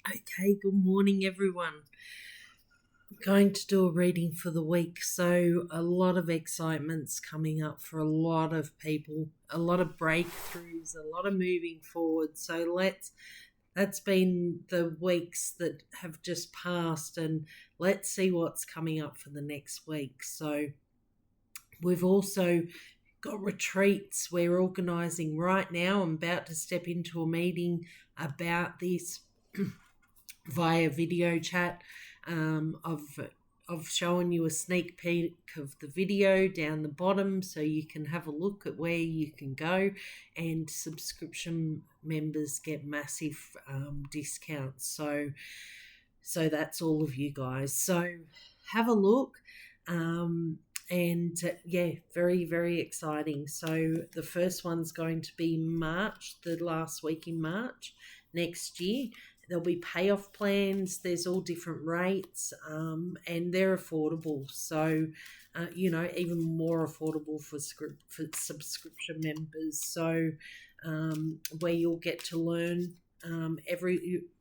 Okay, good morning, everyone. I'm going to do a reading for the week, so a lot of excitement's coming up for a lot of people, a lot of breakthroughs, a lot of moving forward. So that's been the weeks that have just passed, and let's see what's coming up for the next week. So we've also got retreats we're organising right now. I'm about to step into a meeting about this via video chat of showing you a sneak peek of the video down the bottom so you can have a look at where you can go, and subscription members get massive discounts. So that's all of you guys. So have a look. Yeah, very, very exciting. So the first one's going to be March, the last week in March next year. There'll be payoff plans. There's all different rates, and they're affordable. So, even more affordable for subscription members. So, where you'll get to learn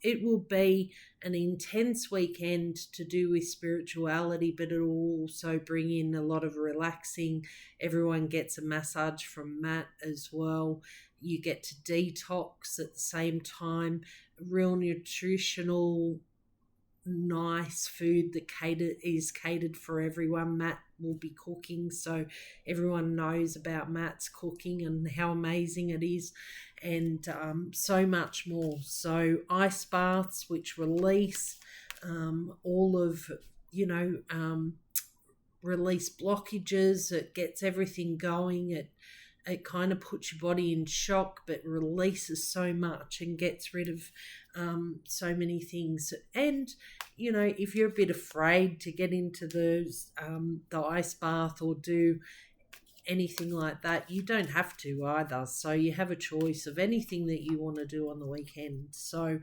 it will be an intense weekend to do with spirituality, but it will also bring in a lot of relaxing. Everyone gets a massage from Matt as well. You get to detox at the same time. Real nutritional, nice food that is catered for everyone. Matt will be cooking, so everyone knows about Matt's cooking and how amazing it is, and so much more. So ice baths which release all of release blockages. It gets everything going. It kind of puts your body in shock, but releases so much and gets rid of so many things. And if you're a bit afraid to get into the ice bath or do anything like that, you don't have to either. So you have a choice of anything that you want to do on the weekend. So,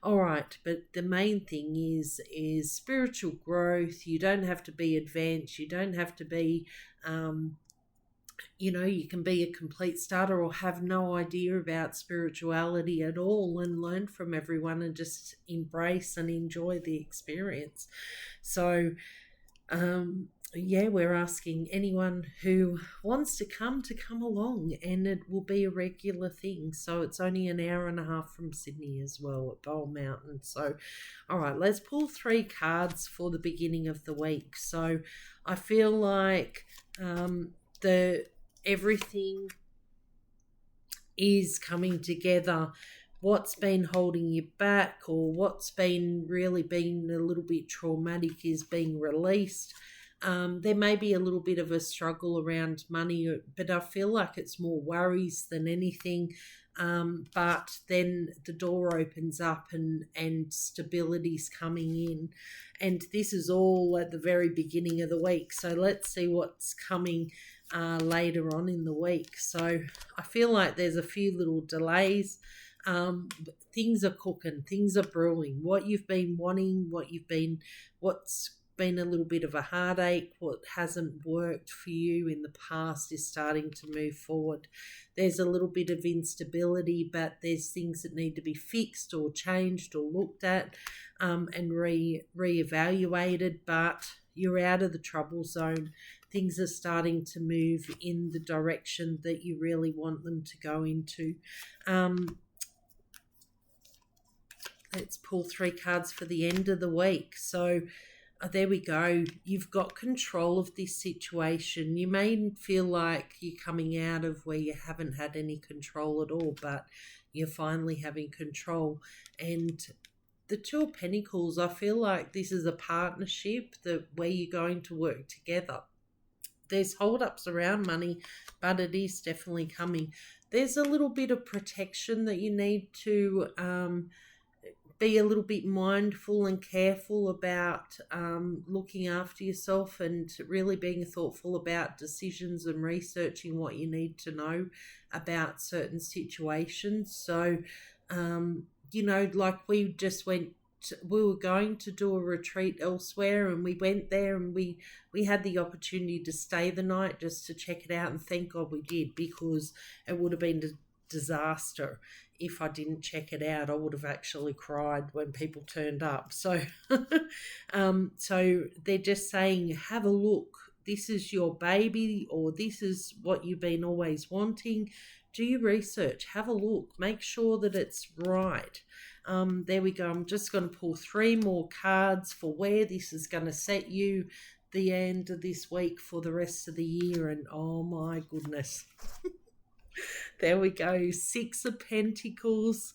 all right, but the main thing is spiritual growth. You don't have to be advanced. You don't have to be you can be a complete starter or have no idea about spirituality at all and learn from everyone and just embrace and enjoy the experience. So, we're asking anyone who wants to come along, and it will be a regular thing. So it's only an hour and a half from Sydney as well at Bowl Mountain. So, all right, let's pull 3 cards for the beginning of the week. So I feel like the everything is coming together. What's been holding you back, or what's been really been a little bit traumatic, is being released. There may be a little bit of a struggle around money, but I feel like it's more worries than anything. But then the door opens up and stability's coming in. And this is all at the very beginning of the week. So let's see what's coming later on in the week. So I feel like there's a few little delays. Things are cooking, things are brewing. What you've been wanting, what's been a little bit of a heartache, what hasn't worked for you in the past is starting to move forward. There's a little bit of instability, but there's things that need to be fixed or changed or looked at and reevaluated, but you're out of the trouble zone. Things are starting to move in the direction that you really want them to go into. Let's pull 3 cards for the end of the week. So there we go. You've got control of this situation. You may feel like you're coming out of where you haven't had any control at all, but you're finally having control. And the 2 of Pentacles, I feel like this is a partnership where you're going to work together. There's hold-ups around money, but it is definitely coming. There's a little bit of protection that you need to be a little bit mindful and careful about looking after yourself and really being thoughtful about decisions and researching what you need to know about certain situations. So, like we were going to do a retreat elsewhere, and we went there and we had the opportunity to stay the night just to check it out, and thank God we did, because it would have been a disaster if I didn't check it out, I would have actually cried when people turned up. So, so they're just saying, have a look. This is your baby, or this is what you've been always wanting. Do your research. Have a look. Make sure that it's right. There we go. I'm just going to pull 3 more cards for where this is going to set you the end of this week for the rest of the year. And oh my goodness. There we go. 6 of Pentacles,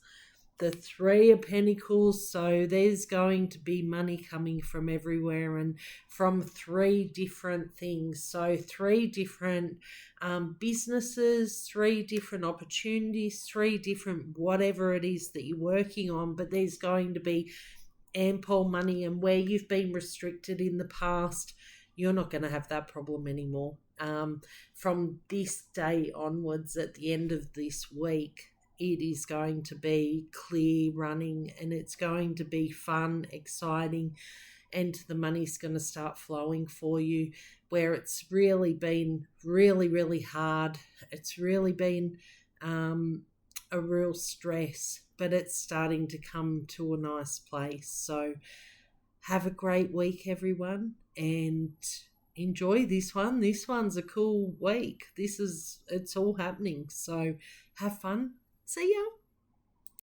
the 3 of Pentacles. So there's going to be money coming from everywhere and from 3 different things. So 3 different businesses, 3 different opportunities, 3 different whatever it is that you're working on. But there's going to be ample money, and where you've been restricted in the past, you're not going to have that problem anymore. From this day onwards, at the end of this week, it is going to be clear running, and it's going to be fun, exciting, and the money's going to start flowing for you, where it's really been really hard. It's really been a real stress, but it's starting to come to a nice place. So have a great week, everyone, and enjoy this one. This one's a cool week. It's all happening. So have fun. See ya.